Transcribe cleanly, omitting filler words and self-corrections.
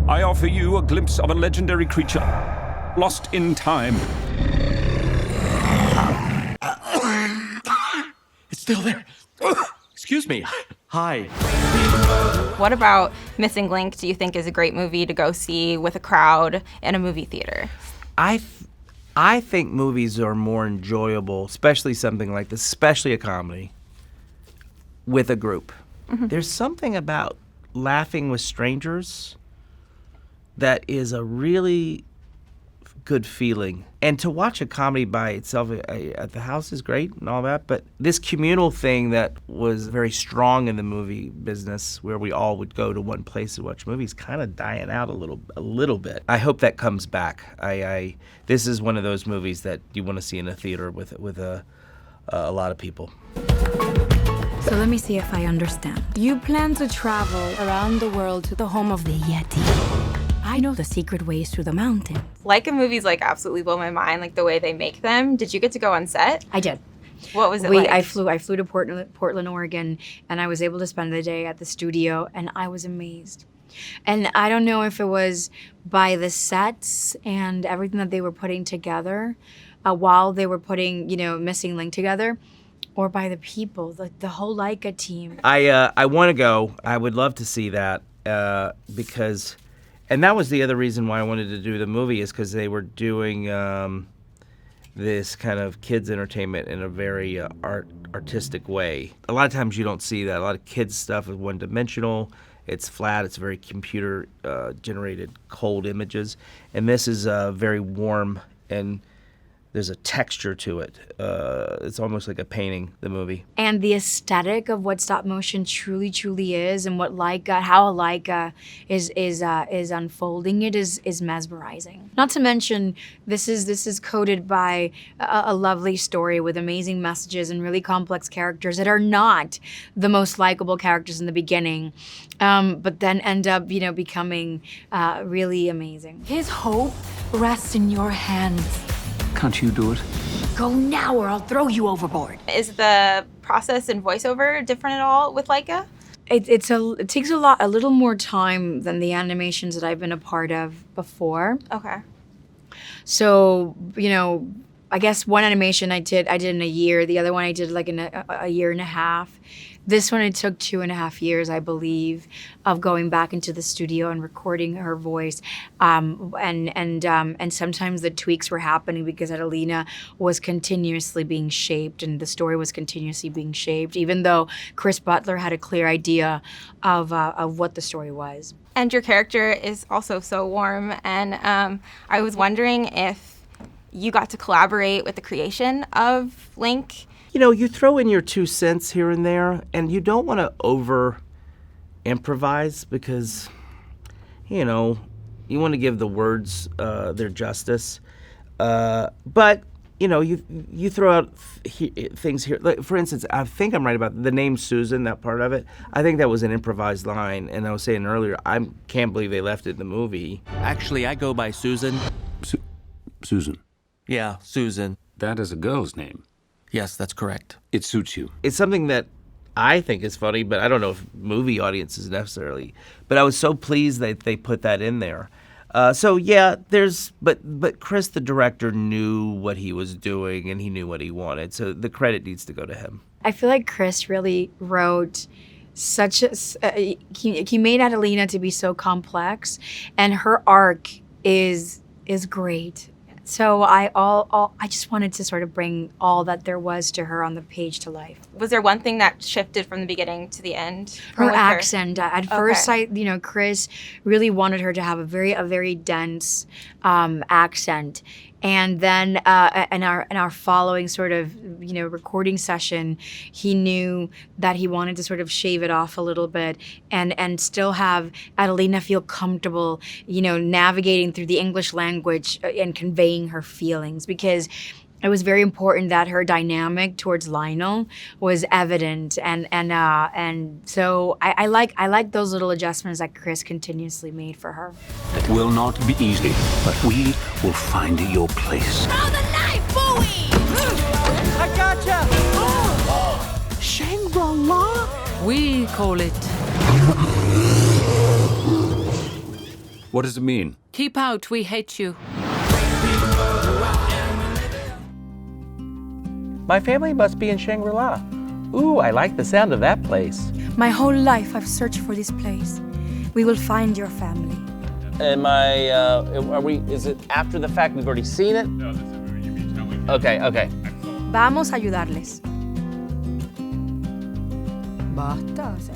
I offer you a glimpse of a legendary creature, lost in time. It's still there. Excuse me. Hi. What about Missing Link do you think is a great movie to go see with a crowd in a movie theater? I think movies are more enjoyable, especially something like this, especially a comedy, with a group. Mm-hmm. There's something about laughing with strangers that is a really good feeling. And to watch a comedy by itself at the house is great and all that, but this communal thing that was very strong in the movie business, where we all would go to one place to watch movies, kind of dying out a little bit. I hope that comes back. This is one of those movies that you want to see in a theater with a lot of people. So let me see if I understand. You plan to travel around the world to the home of the Yeti. I know the secret ways through the mountains. Laika movies absolutely blow my mind, the way they make them. Did you get to go on set? I did. What was it like? I flew to Portland, Oregon, and I was able to spend the day at the studio, and I was amazed. And I don't know if it was by the sets and everything that they were putting together while they were putting, Missing Link together, or by the people, the whole Laika team. I want to go. I would love to see that because... And that was the other reason why I wanted to do the movie, is because they were doing this kind of kids' entertainment in a very artistic way. A lot of times you don't see that. A lot of kids' stuff is one-dimensional. It's flat. It's very computer-generated cold images. And this is very warm, and there's a texture to it. It's almost like a painting, the movie. And the aesthetic of what stop motion truly is, and how Laika is unfolding it is mesmerizing. Not to mention, this is coded by a lovely story with amazing messages and really complex characters that are not the most likable characters in the beginning, but then end up, becoming really amazing. His hope rests in your hands. Can't you do it? Go now or I'll throw you overboard. Is the process in voiceover different at all with Laika? It takes a little more time than the animations that I've been a part of before. Okay. So, I guess one animation I did in a year. The other one I did in a year and a half. This one, it took 2.5 years, I believe, of going back into the studio and recording her voice. And sometimes the tweaks were happening because Adelina was continuously being shaped and the story was continuously being shaped, even though Chris Butler had a clear idea of what the story was. And your character is also so warm. And I was wondering if you got to collaborate with the creation of Link. You throw in your 2 cents here and there, and you don't want to over-improvise because, you want to give the words their justice. But, you throw out things here. Like, for instance, I think I'm right about the name Susan, that part of it. I think that was an improvised line, and I was saying earlier, I can't believe they left it in the movie. Actually, I go by Susan. Susan. Yeah, Susan. That is a girl's name. Yes, that's correct. It suits you. It's something that I think is funny, but I don't know if movie audiences necessarily. But I was so pleased that they put that in there. But Chris, the director, knew what he was doing and he knew what he wanted. So the credit needs to go to him. I feel like Chris really wrote he made Adelina to be so complex, and her arc is great. So I just wanted to sort of bring all that there was to her on the page to life. Was there one thing that shifted from the beginning to the end? Her accent. At first, Chris really wanted her to have a very dense accent. And then in our following sort of, recording session, he knew that he wanted to sort of shave it off a little bit and still have Adelina feel comfortable, navigating through the English language and conveying her feelings, because it was very important that her dynamic towards Lionel was evident, and so I like those little adjustments that Chris continuously made for her. It will not be easy, but we will find your place. Throw the knife, Bowie! I gotcha! Shangri-La? We call it What does it mean? Keep out, we hate you. My family must be in Shangri-La. Ooh, I like the sound of that place. My whole life I've searched for this place. We will find your family. Is it after the fact? We've already seen it? No, this is what you'd be telling. Okay. Vamos a ayudarles. Basta.